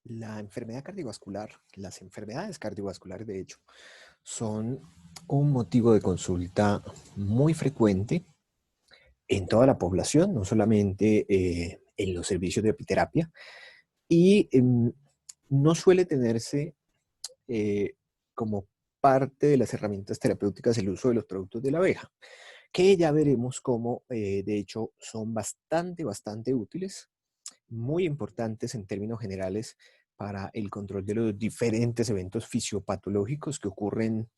La enfermedad cardiovascular, las enfermedades cardiovasculares, de hecho, son un motivo de consulta muy frecuente en toda la población, no solamente en los servicios de apiterapia, y no suele tenerse eh, como parte de las herramientas terapéuticas el uso de los productos de la abeja, que ya veremos cómo, de hecho, son bastante útiles, muy importantes en términos generales para el control de los diferentes eventos fisiopatológicos que ocurren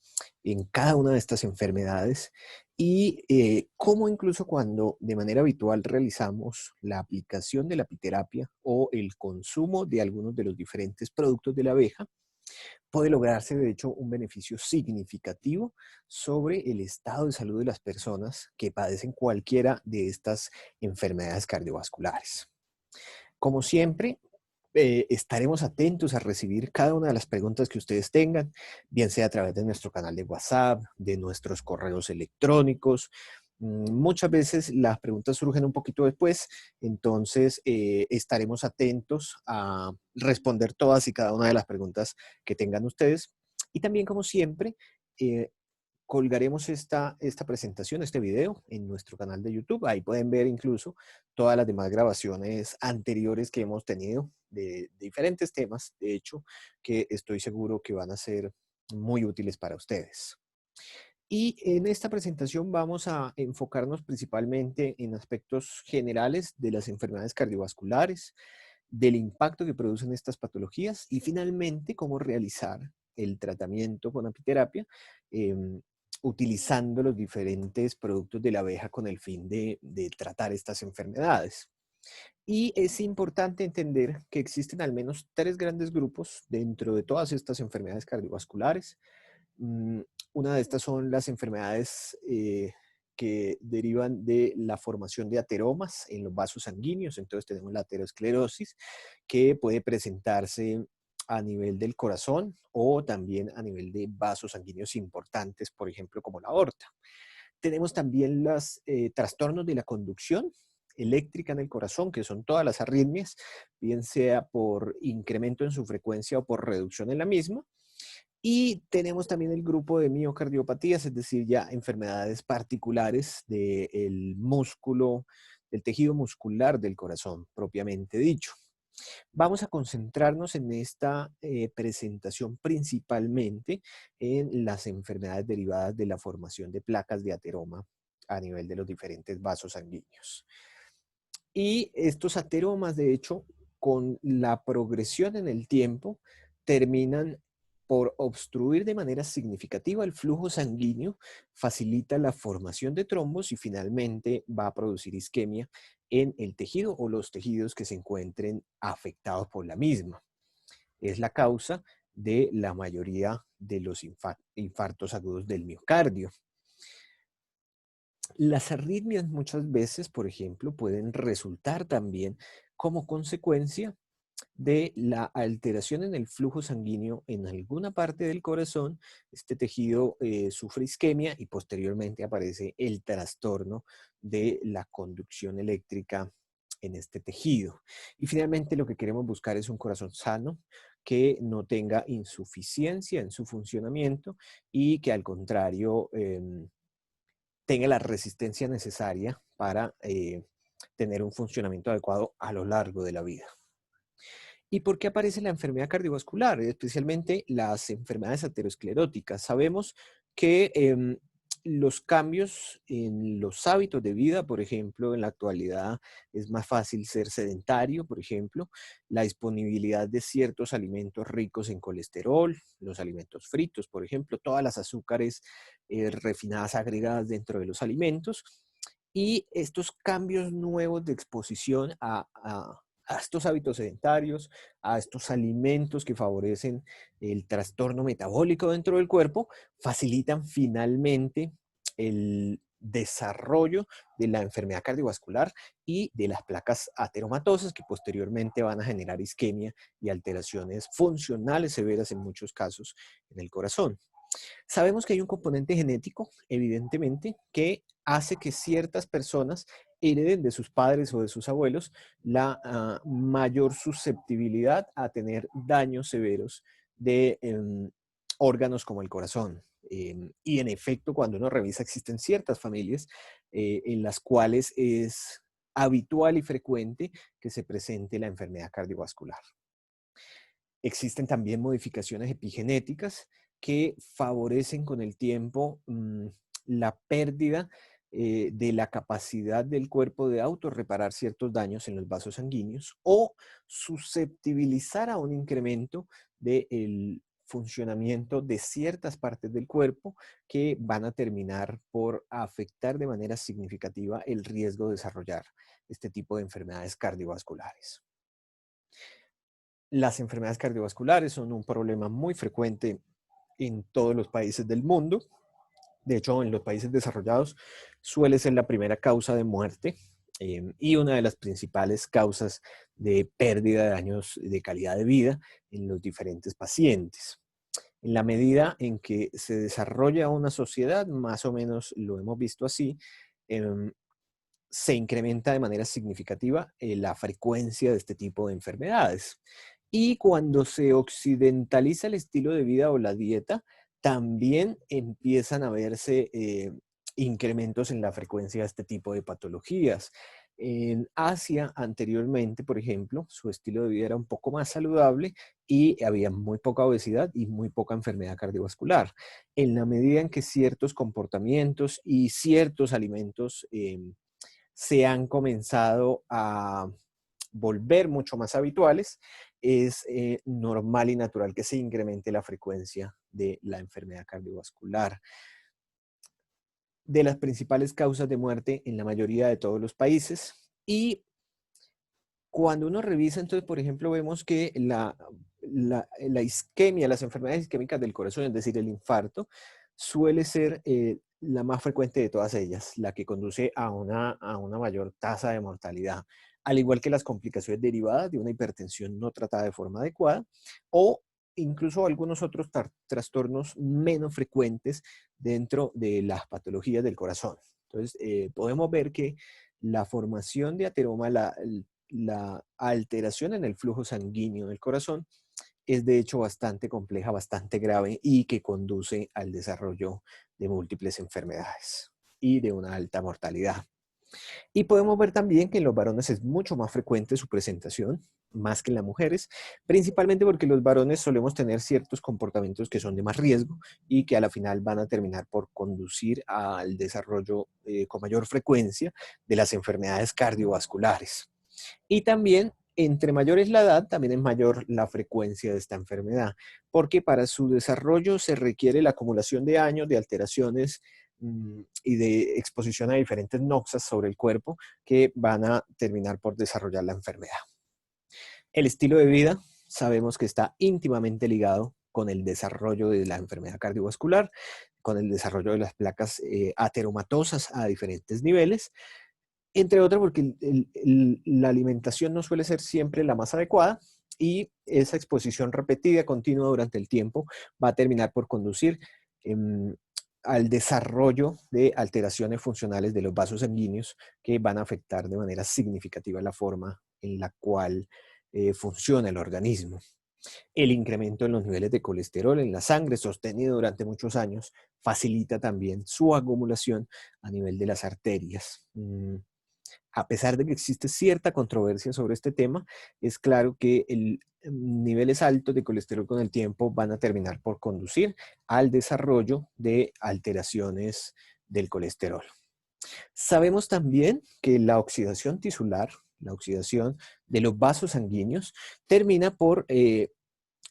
en cada una de estas enfermedades y cómo incluso cuando de manera habitual realizamos la aplicación de la apiterapia o el consumo de algunos de los diferentes productos de la abeja, puede lograrse de hecho un beneficio significativo sobre el estado de salud de las personas que padecen cualquiera de estas enfermedades cardiovasculares. Como siempre, estaremos atentos a recibir cada una de las preguntas que ustedes tengan, bien sea a través de nuestro canal de WhatsApp, de nuestros correos electrónicos. Muchas veces las preguntas surgen un poquito después, entonces estaremos atentos a responder todas y cada una de las preguntas que tengan ustedes. Y también, como siempre, eh, colgaremos esta presentación, este video, en nuestro canal de YouTube. Ahí pueden ver incluso todas las demás grabaciones anteriores que hemos tenido de diferentes temas, de hecho, que estoy seguro que van a ser muy útiles para ustedes. Y en esta presentación vamos a enfocarnos principalmente en aspectos generales de las enfermedades cardiovasculares, del impacto que producen estas patologías y finalmente cómo realizar el tratamiento con apiterapia em, utilizando los diferentes productos de la abeja con el fin de tratar estas enfermedades. Y es importante entender que existen al menos tres grandes grupos dentro de todas estas enfermedades cardiovasculares. Mm, Una de estas son las enfermedades que derivan de la formación de ateromas en los vasos sanguíneos. Entonces tenemos la aterosclerosis, que puede presentarse a nivel del corazón o también a nivel de vasos sanguíneos importantes, por ejemplo, como la aorta. Tenemos también los trastornos de la conducción eléctrica en el corazón, que son todas las arritmias, bien sea por incremento en su frecuencia o por reducción en la misma. Y tenemos también el grupo de miocardiopatías, es decir, ya enfermedades particulares del músculo, del tejido muscular del corazón, propiamente dicho. Vamos a concentrarnos en esta presentación principalmente en las enfermedades derivadas de la formación de placas de ateroma a nivel de los diferentes vasos sanguíneos. Y estos ateromas, de hecho, con la progresión en el tiempo, terminan por obstruir de manera significativa el flujo sanguíneo, facilita la formación de trombos y finalmente va a producir isquemia en el tejido o los tejidos que se encuentren afectados por la misma. Es la causa de la mayoría de los infartos agudos del miocardio. Las arritmias muchas veces, por ejemplo, pueden resultar también como consecuencia de la alteración en el flujo sanguíneo en alguna parte del corazón. Este tejido sufre isquemia y posteriormente aparece el trastorno de la conducción eléctrica en este tejido. Y finalmente lo que queremos buscar es un corazón sano que no tenga insuficiencia en su funcionamiento y que al contrario tenga la resistencia necesaria para tener un funcionamiento adecuado a lo largo de la vida. ¿Y por qué aparece la enfermedad cardiovascular? Especialmente las enfermedades ateroscleróticas. Sabemos que los cambios en los hábitos de vida, por ejemplo, en la actualidad es más fácil ser sedentario, por ejemplo, la disponibilidad de ciertos alimentos ricos en colesterol, los alimentos fritos, por ejemplo, todas las azúcares refinadas agregadas dentro de los alimentos y estos cambios nuevos de exposición a estos hábitos sedentarios, a estos alimentos que favorecen el trastorno metabólico dentro del cuerpo, facilitan finalmente el desarrollo de la enfermedad cardiovascular y de las placas ateromatosas que posteriormente van a generar isquemia y alteraciones funcionales severas en muchos casos en el corazón. Sabemos que hay un componente genético, evidentemente, que hace que ciertas personas hereden de sus padres o de sus abuelos la mayor susceptibilidad a tener daños severos de órganos como el corazón. Y en efecto, cuando uno revisa, existen ciertas familias en las cuales es habitual y frecuente que se presente la enfermedad cardiovascular. Existen también modificaciones epigenéticas que favorecen con el tiempo la pérdida de la capacidad del cuerpo de autorreparar ciertos daños en los vasos sanguíneos o susceptibilizar a un incremento del funcionamiento de ciertas partes del cuerpo que van a terminar por afectar de manera significativa el riesgo de desarrollar este tipo de enfermedades cardiovasculares. Las enfermedades cardiovasculares son un problema muy frecuente en todos los países del mundo. De hecho, en los países desarrollados suele ser la primera causa de muerte y una de las principales causas de pérdida de años de calidad de vida en los diferentes pacientes. En la medida en que se desarrolla una sociedad, más o menos lo hemos visto así, em, se incrementa de manera significativa la frecuencia de este tipo de enfermedades. Y cuando se occidentaliza el estilo de vida o la dieta, también empiezan a verse incrementos en la frecuencia de este tipo de patologías. En Asia, anteriormente, por ejemplo, su estilo de vida era un poco más saludable y había muy poca obesidad y muy poca enfermedad cardiovascular. En la medida en que ciertos comportamientos y ciertos alimentos se han comenzado a volver mucho más habituales, es normal y natural que se incremente la frecuencia de la enfermedad cardiovascular. De las principales causas de muerte en la mayoría de todos los países. Y cuando uno revisa, entonces, por ejemplo, vemos que la isquemia, las enfermedades isquémicas del corazón, es decir, el infarto, suele ser la más frecuente de todas ellas, la que conduce a una mayor tasa de mortalidad, al igual que las complicaciones derivadas de una hipertensión no tratada de forma adecuada o incluso algunos otros trastornos menos frecuentes dentro de las patologías del corazón. Entonces, podemos ver que la formación de ateroma, la alteración en el flujo sanguíneo del corazón es de hecho bastante compleja, bastante grave y que conduce al desarrollo de múltiples enfermedades y de una alta mortalidad. Y podemos ver también que en los varones es mucho más frecuente su presentación, más que en las mujeres, principalmente porque los varones solemos tener ciertos comportamientos que son de más riesgo y que a la final van a terminar por conducir al desarrollo con mayor frecuencia de las enfermedades cardiovasculares. Y también, entre mayor es la edad, también es mayor la frecuencia de esta enfermedad, porque para su desarrollo se requiere la acumulación de años de alteraciones y de exposición a diferentes noxas sobre el cuerpo que van a terminar por desarrollar la enfermedad. El estilo de vida sabemos que está íntimamente ligado con el desarrollo de la enfermedad cardiovascular, con el desarrollo de las placas ateromatosas a diferentes niveles, entre otras porque la alimentación no suele ser siempre la más adecuada y esa exposición repetida, continua durante el tiempo, va a terminar por conducir em, al desarrollo de alteraciones funcionales de los vasos sanguíneos que van a afectar de manera significativa la forma en la cual funciona el organismo. El incremento en los niveles de colesterol en la sangre sostenido durante muchos años facilita también su acumulación a nivel de las arterias. A pesar de que existe cierta controversia sobre este tema, es claro que niveles altos de colesterol con el tiempo van a terminar por conducir al desarrollo de alteraciones del colesterol. Sabemos también que la oxidación tisular, la oxidación de los vasos sanguíneos, termina por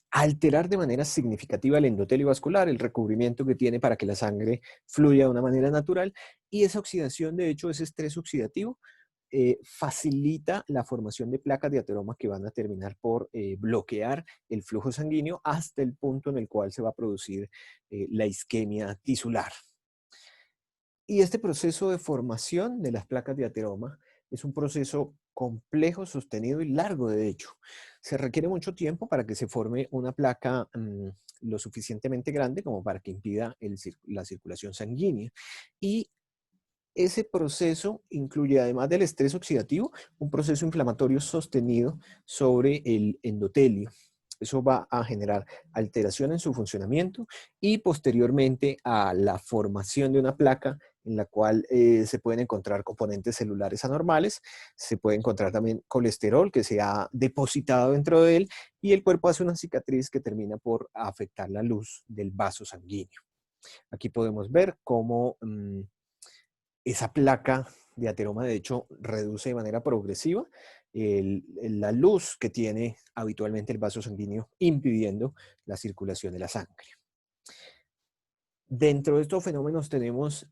alterar de manera significativa el endotelio vascular, el recubrimiento que tiene para que la sangre fluya de una manera natural, y esa oxidación, de hecho, ese estrés oxidativo, facilita la formación de placas de ateroma que van a terminar por bloquear el flujo sanguíneo hasta el punto en el cual se va a producir la isquemia tisular. Y este proceso de formación de las placas de ateroma es un proceso complejo, sostenido y largo, de hecho. Se requiere mucho tiempo para que se forme una placa lo suficientemente grande como para que impida la circulación sanguínea. Y ese proceso incluye, además del estrés oxidativo, un proceso inflamatorio sostenido sobre el endotelio. Eso va a generar alteración en su funcionamiento y posteriormente a la formación de una placa en la cual se pueden encontrar componentes celulares anormales, se puede encontrar también colesterol que se ha depositado dentro de él y el cuerpo hace una cicatriz que termina por afectar la luz del vaso sanguíneo. Aquí podemos ver cómo esa placa de ateroma, de hecho, reduce de manera progresiva la luz que tiene habitualmente el vaso sanguíneo, impidiendo la circulación de la sangre. Dentro de estos fenómenos tenemos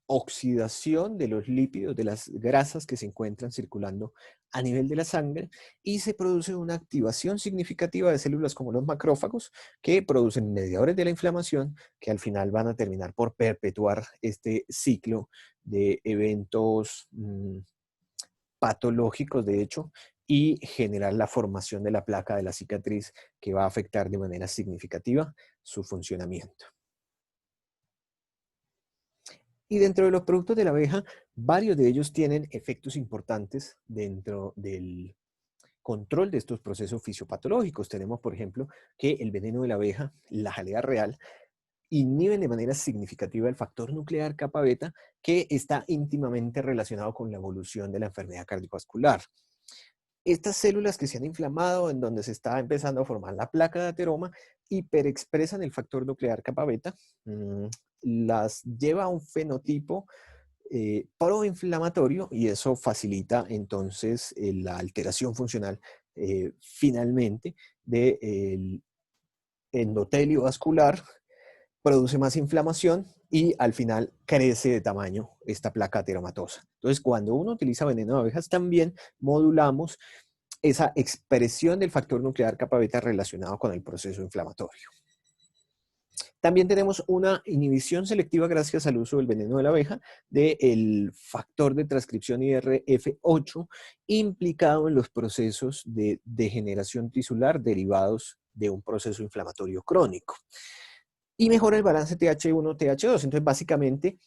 oxidación de los lípidos, de las grasas que se encuentran circulando a nivel de la sangre y se produce una activación significativa de células como los macrófagos que producen mediadores de la inflamación que al final van a terminar por perpetuar este ciclo de eventos patológicos, de hecho, y generar la formación de la placa de la cicatriz que va a afectar de manera significativa su funcionamiento. Y dentro de los productos de la abeja, varios de ellos tienen efectos importantes dentro del control de estos procesos fisiopatológicos. Tenemos, por ejemplo, que el veneno de la abeja, la jalea real, inhiben de manera significativa el factor nuclear kappa beta, que está íntimamente relacionado con la evolución de la enfermedad cardiovascular. Estas células que se han inflamado, en donde se está empezando a formar la placa de ateroma, hiperexpresan el factor nuclear kappa beta, las lleva a un fenotipo proinflamatorio y eso facilita entonces la alteración funcional finalmente del endotelio vascular, produce más inflamación y al final crece de tamaño esta placa ateromatosa. Entonces, cuando uno utiliza veneno de abejas, también modulamos esa expresión del factor nuclear kappa beta relacionado con el proceso inflamatorio. También tenemos una inhibición selectiva gracias al uso del veneno de la abeja del factor de transcripción IRF8 implicado en los procesos de degeneración tisular derivados de un proceso inflamatorio crónico. Y mejora el balance TH1-TH2. Entonces, básicamente,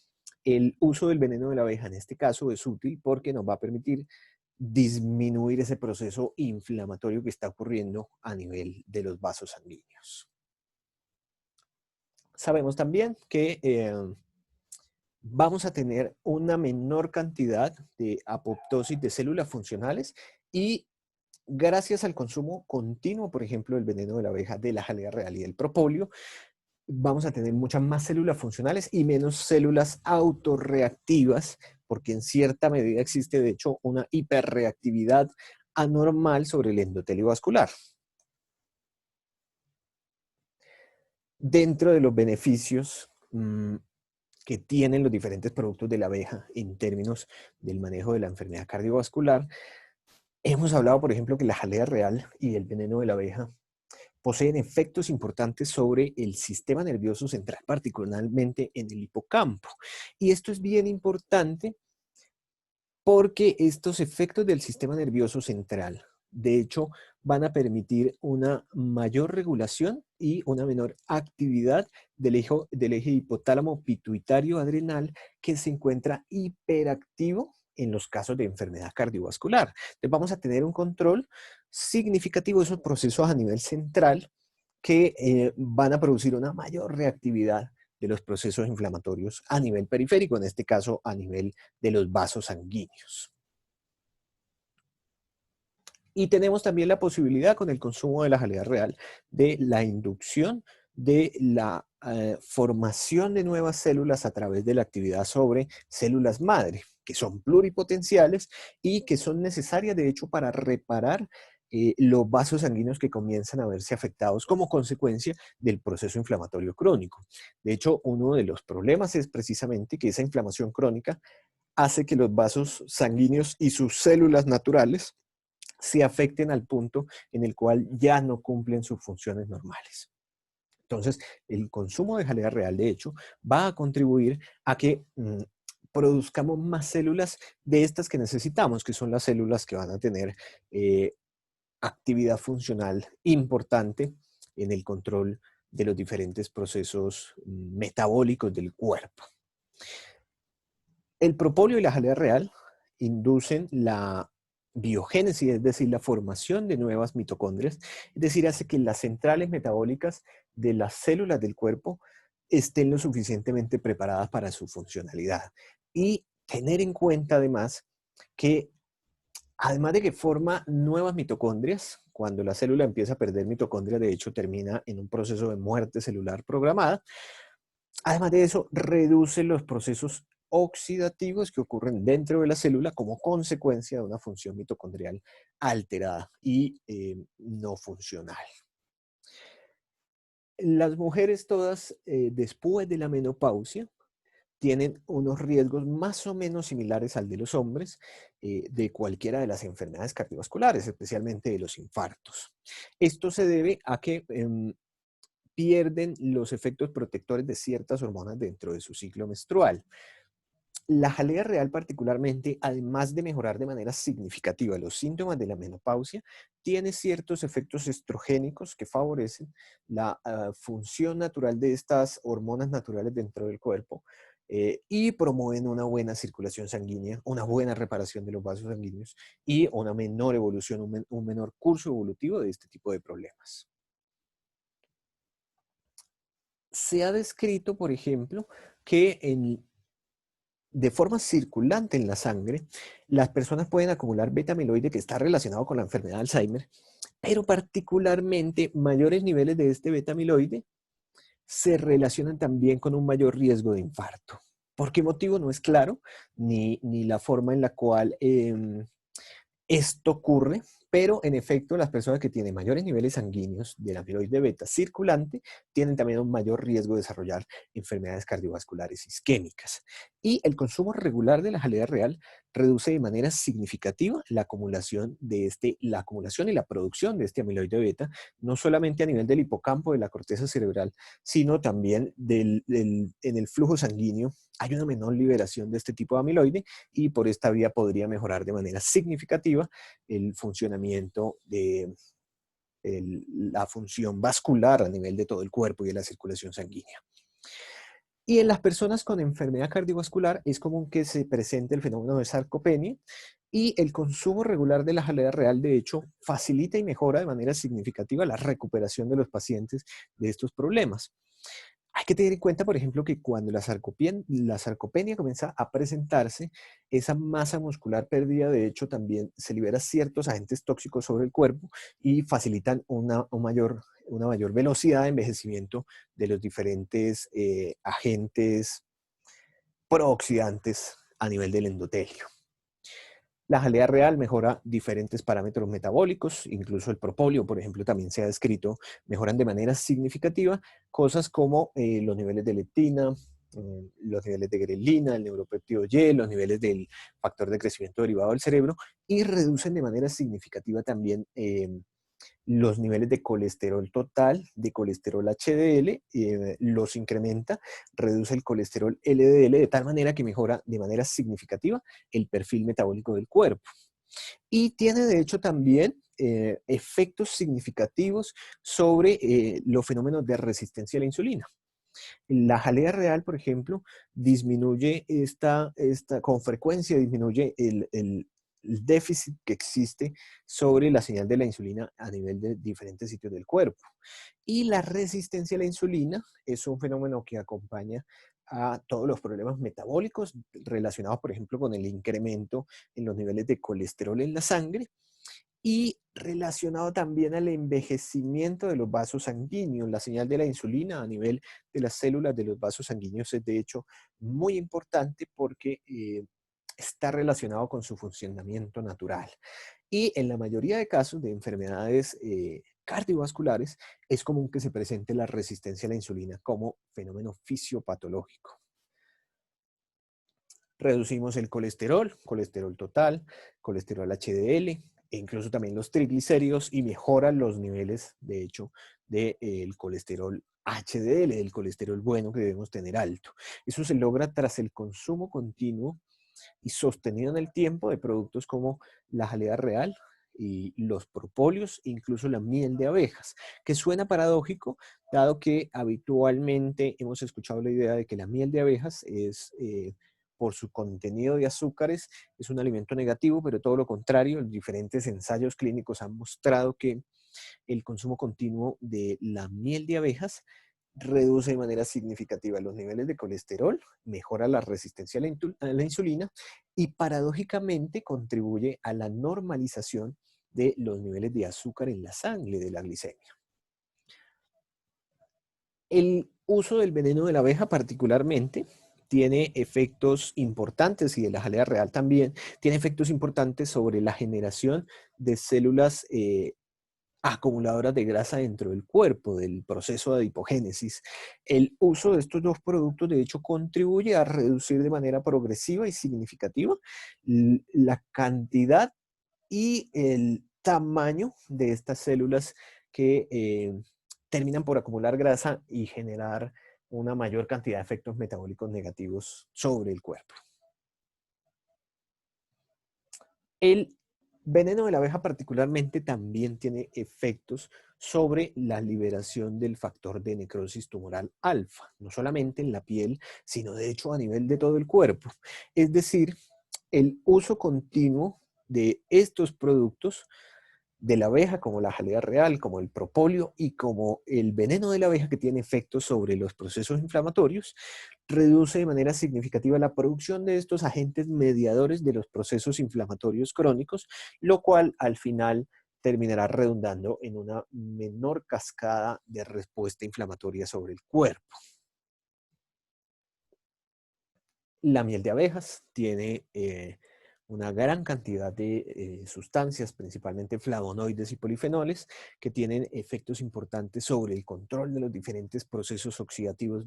el uso del veneno de la abeja en este caso es útil porque nos va a permitir disminuir ese proceso inflamatorio que está ocurriendo a nivel de los vasos sanguíneos. Sabemos también que vamos a tener una menor cantidad de apoptosis de células funcionales y gracias al consumo continuo, por ejemplo, del veneno de la abeja, de la jalea real y del propóleo, vamos a tener muchas más células funcionales y menos células autorreactivas, porque en cierta medida existe, de hecho, una hiperreactividad anormal sobre el endotelio vascular. Dentro de los beneficios que tienen los diferentes productos de la abeja en términos del manejo de la enfermedad cardiovascular, hemos hablado, por ejemplo, que la jalea real y el veneno de la abeja poseen efectos importantes sobre el sistema nervioso central, particularmente en el hipocampo. Y esto es bien importante porque estos efectos del sistema nervioso central, de hecho, van a permitir una mayor regulación y una menor actividad del eje hipotálamo pituitario adrenal que se encuentra hiperactivo en los casos de enfermedad cardiovascular. Entonces vamos a tener un control significativo de esos procesos a nivel central que van a producir una mayor reactividad de los procesos inflamatorios a nivel periférico, en este caso a nivel de los vasos sanguíneos. Y tenemos también la posibilidad con el consumo de la jalea real de la inducción de la formación de nuevas células a través de la actividad sobre células madre, que son pluripotenciales y que son necesarias de hecho para reparar los vasos sanguíneos que comienzan a verse afectados como consecuencia del proceso inflamatorio crónico. De hecho, uno de los problemas es precisamente que esa inflamación crónica hace que los vasos sanguíneos y sus células naturales se afecten al punto en el cual ya no cumplen sus funciones normales. Entonces, el consumo de jalea real, de hecho, va a contribuir a que produzcamos más células de estas que necesitamos, que son las células que van a tener actividad funcional importante en el control de los diferentes procesos metabólicos del cuerpo. El propóleo y la jalea real inducen la biogénesis, es decir, la formación de nuevas mitocondrias, es decir, hace que las centrales metabólicas de las células del cuerpo estén lo suficientemente preparadas para su funcionalidad. Y tener en cuenta además que además de que forma nuevas mitocondrias, cuando la célula empieza a perder mitocondrias, de hecho termina en un proceso de muerte celular programada. Además de eso, reduce los procesos oxidativos que ocurren dentro de la célula como consecuencia de una función mitocondrial alterada y no funcional. Las mujeres todas, después de la menopausia, tienen unos riesgos más o menos similares al de los hombres de cualquiera de las enfermedades cardiovasculares, especialmente de los infartos. Esto se debe a que pierden los efectos protectores de ciertas hormonas dentro de su ciclo menstrual. La jalea real particularmente, además de mejorar de manera significativa los síntomas de la menopausia, tiene ciertos efectos estrogénicos que favorecen la función natural de estas hormonas naturales dentro del cuerpo y promueven una buena circulación sanguínea, una buena reparación de los vasos sanguíneos y una menor evolución, un menor curso evolutivo de este tipo de problemas. Se ha descrito, por ejemplo, que de forma circulante en la sangre, las personas pueden acumular beta-amiloide que está relacionado con la enfermedad de Alzheimer, pero particularmente mayores niveles de este beta-amiloide se relacionan también con un mayor riesgo de infarto. ¿Por qué motivo? No es claro, ni la forma en la cual esto ocurre, pero en efecto las personas que tienen mayores niveles sanguíneos del amiloide beta circulante tienen también un mayor riesgo de desarrollar enfermedades cardiovasculares isquémicas. Y el consumo regular de la jalea real reduce de manera significativa la acumulación y la producción de este amiloide beta, no solamente a nivel del hipocampo de la corteza cerebral, sino también en el flujo sanguíneo. Hay una menor liberación de este tipo de amiloide y por esta vía podría mejorar de manera significativa el funcionamiento de la función vascular a nivel de todo el cuerpo y de la circulación sanguínea. Y en las personas con enfermedad cardiovascular es común que se presente el fenómeno de sarcopenia y el consumo regular de la jalea real, de hecho, facilita y mejora de manera significativa la recuperación de los pacientes de estos problemas. Hay que tener en cuenta, por ejemplo, que cuando la sarcopenia comienza a presentarse, esa masa muscular perdida, de hecho, también se libera ciertos agentes tóxicos sobre el cuerpo y facilitan una mayor velocidad de envejecimiento de los diferentes agentes prooxidantes a nivel del endotelio. La jalea real mejora diferentes parámetros metabólicos, incluso el propóleo, por ejemplo, también se ha descrito, mejoran de manera significativa cosas como los niveles de leptina, los niveles de grelina, el neuropéptido Y, los niveles del factor de crecimiento derivado del cerebro y reducen de manera significativa también los niveles de colesterol total, de colesterol HDL, los incrementa, reduce el colesterol LDL de tal manera que mejora de manera significativa el perfil metabólico del cuerpo. Y tiene de hecho también efectos significativos sobre los fenómenos de resistencia a la insulina. La jalea real, por ejemplo, disminuye con frecuencia disminuye el déficit que existe sobre la señal de la insulina a nivel de diferentes sitios del cuerpo. Y la resistencia a la insulina es un fenómeno que acompaña a todos los problemas metabólicos relacionados, por ejemplo, con el incremento en los niveles de colesterol en la sangre y relacionado también al envejecimiento de los vasos sanguíneos. La señal de la insulina a nivel de las células de los vasos sanguíneos es de hecho muy importante porque está relacionado con su funcionamiento natural. Y en la mayoría de casos de enfermedades cardiovasculares es común que se presente la resistencia a la insulina como fenómeno fisiopatológico. Reducimos el colesterol total, colesterol HDL, e incluso también los triglicéridos y mejoran los niveles, de hecho, del colesterol HDL, del colesterol bueno que debemos tener alto. Eso se logra tras el consumo continuo y sostenido en el tiempo de productos como la jalea real y los propóleos, incluso la miel de abejas, que suena paradójico, dado que habitualmente hemos escuchado la idea de que la miel de abejas es, por su contenido de azúcares, es un alimento negativo, pero todo lo contrario, diferentes ensayos clínicos han mostrado que el consumo continuo de la miel de abejas reduce de manera significativa los niveles de colesterol, mejora la resistencia a la insulina y paradójicamente contribuye a la normalización de los niveles de azúcar en la sangre, de la glicemia. El uso del veneno de la abeja particularmente tiene efectos importantes, y de la jalea real también, tiene efectos importantes sobre la generación de células acumuladoras de grasa dentro del cuerpo, del proceso de adipogénesis. El uso de estos dos productos, de hecho, contribuye a reducir de manera progresiva y significativa la cantidad y el tamaño de estas células que terminan por acumular grasa y generar una mayor cantidad de efectos metabólicos negativos sobre el cuerpo. El veneno de la abeja particularmente también tiene efectos sobre la liberación del factor de necrosis tumoral alfa, no solamente en la piel, sino de hecho a nivel de todo el cuerpo. Es decir, el uso continuo de estos productos de la abeja, como la jalea real, como el propóleo y como el veneno de la abeja, que tiene efectos sobre los procesos inflamatorios, reduce de manera significativa la producción de estos agentes mediadores de los procesos inflamatorios crónicos, lo cual al final terminará redundando en una menor cascada de respuesta inflamatoria sobre el cuerpo. La miel de abejas tiene una gran cantidad de sustancias, principalmente flavonoides y polifenoles, que tienen efectos importantes sobre el control de los diferentes procesos oxidativos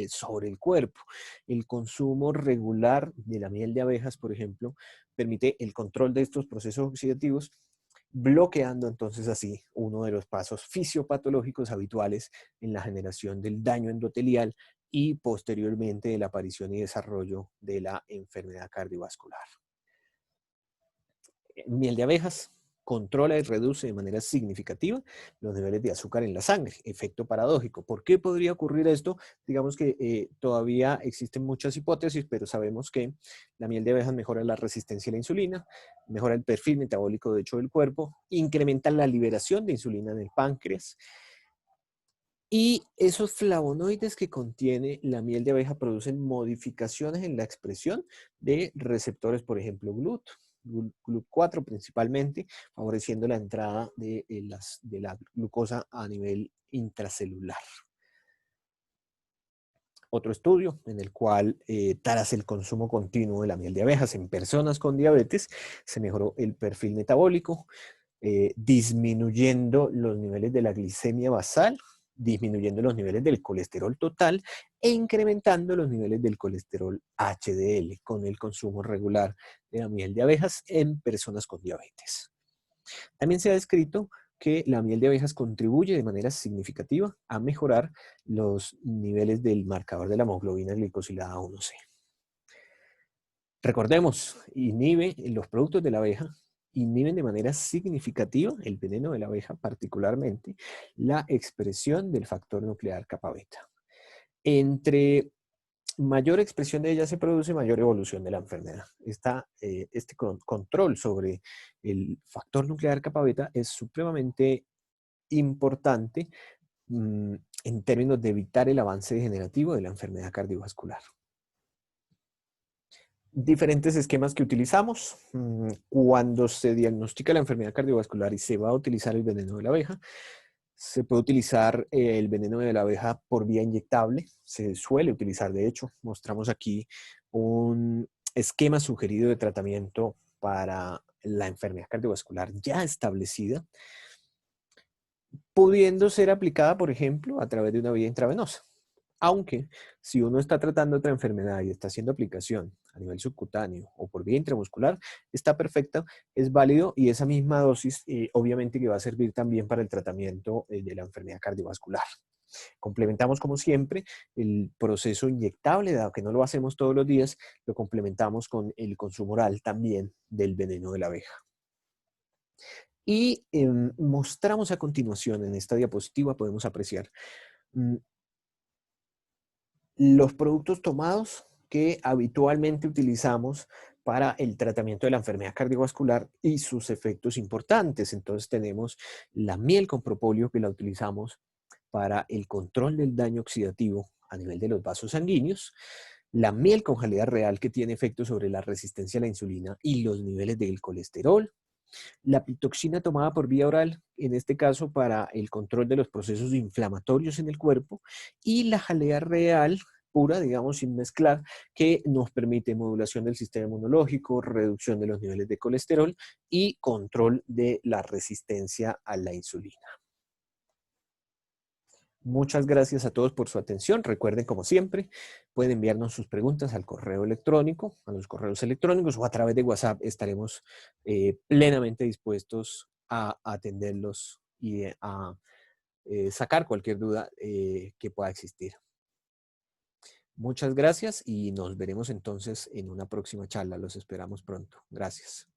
sobre el cuerpo. El consumo regular de la miel de abejas, por ejemplo, permite el control de estos procesos oxidativos, bloqueando entonces así uno de los pasos fisiopatológicos habituales en la generación del daño endotelial y posteriormente de la aparición y desarrollo de la enfermedad cardiovascular. Miel de abejas controla y reduce de manera significativa los niveles de azúcar en la sangre. Efecto paradójico. ¿Por qué podría ocurrir esto? Digamos que todavía existen muchas hipótesis, pero sabemos que la miel de abejas mejora la resistencia a la insulina, mejora el perfil metabólico de hecho del cuerpo, incrementa la liberación de insulina en el páncreas, y esos flavonoides que contiene la miel de abeja producen modificaciones en la expresión de receptores, por ejemplo, GLUT4 principalmente, favoreciendo la entrada de la glucosa a nivel intracelular. Otro estudio en el cual, tras el consumo continuo de la miel de abejas en personas con diabetes, se mejoró el perfil metabólico, disminuyendo los niveles de la glicemia basal, disminuyendo los niveles del colesterol total e incrementando los niveles del colesterol HDL con el consumo regular de la miel de abejas en personas con diabetes. También se ha descrito que la miel de abejas contribuye de manera significativa a mejorar los niveles del marcador de la hemoglobina glicosilada 1C. Recordemos, los productos de la abeja inhiben de manera significativa, el veneno de la abeja particularmente, la expresión del factor nuclear kappa beta. Entre mayor expresión de ella se produce mayor evolución de la enfermedad. Este control sobre el factor nuclear kappa beta es supremamente importante en términos de evitar el avance degenerativo de la enfermedad cardiovascular. Diferentes esquemas que utilizamos. Cuando se diagnostica la enfermedad cardiovascular y se va a utilizar el veneno de la abeja, se puede utilizar el veneno de la abeja por vía inyectable. Se suele utilizar, de hecho. Mostramos aquí un esquema sugerido de tratamiento para la enfermedad cardiovascular ya establecida, pudiendo ser aplicada, por ejemplo, a través de una vía intravenosa. Aunque si uno está tratando otra enfermedad y está haciendo aplicación a nivel subcutáneo o por vía intramuscular, está perfecto, es válido, y esa misma dosis obviamente que va a servir también para el tratamiento de la enfermedad cardiovascular. Complementamos, como siempre, el proceso inyectable, dado que no lo hacemos todos los días, lo complementamos con el consumo oral también del veneno de la abeja. Y mostramos a continuación, en esta diapositiva podemos apreciar mm, los productos tomados que habitualmente utilizamos para el tratamiento de la enfermedad cardiovascular y sus efectos importantes. Entonces tenemos la miel con propóleo, que la utilizamos para el control del daño oxidativo a nivel de los vasos sanguíneos, la miel con jalea real, que tiene efectos sobre la resistencia a la insulina y los niveles del colesterol, la pitoxina tomada por vía oral, en este caso para el control de los procesos inflamatorios en el cuerpo, y la jalea real pura, digamos, sin mezclar, que nos permite modulación del sistema inmunológico, reducción de los niveles de colesterol y control de la resistencia a la insulina. Muchas gracias a todos por su atención. Recuerden, como siempre, pueden enviarnos sus preguntas al correo electrónico, a los correos electrónicos o a través de WhatsApp. Estaremos plenamente dispuestos a atenderlos y a sacar cualquier duda que pueda existir. Muchas gracias y nos veremos entonces en una próxima charla. Los esperamos pronto. Gracias.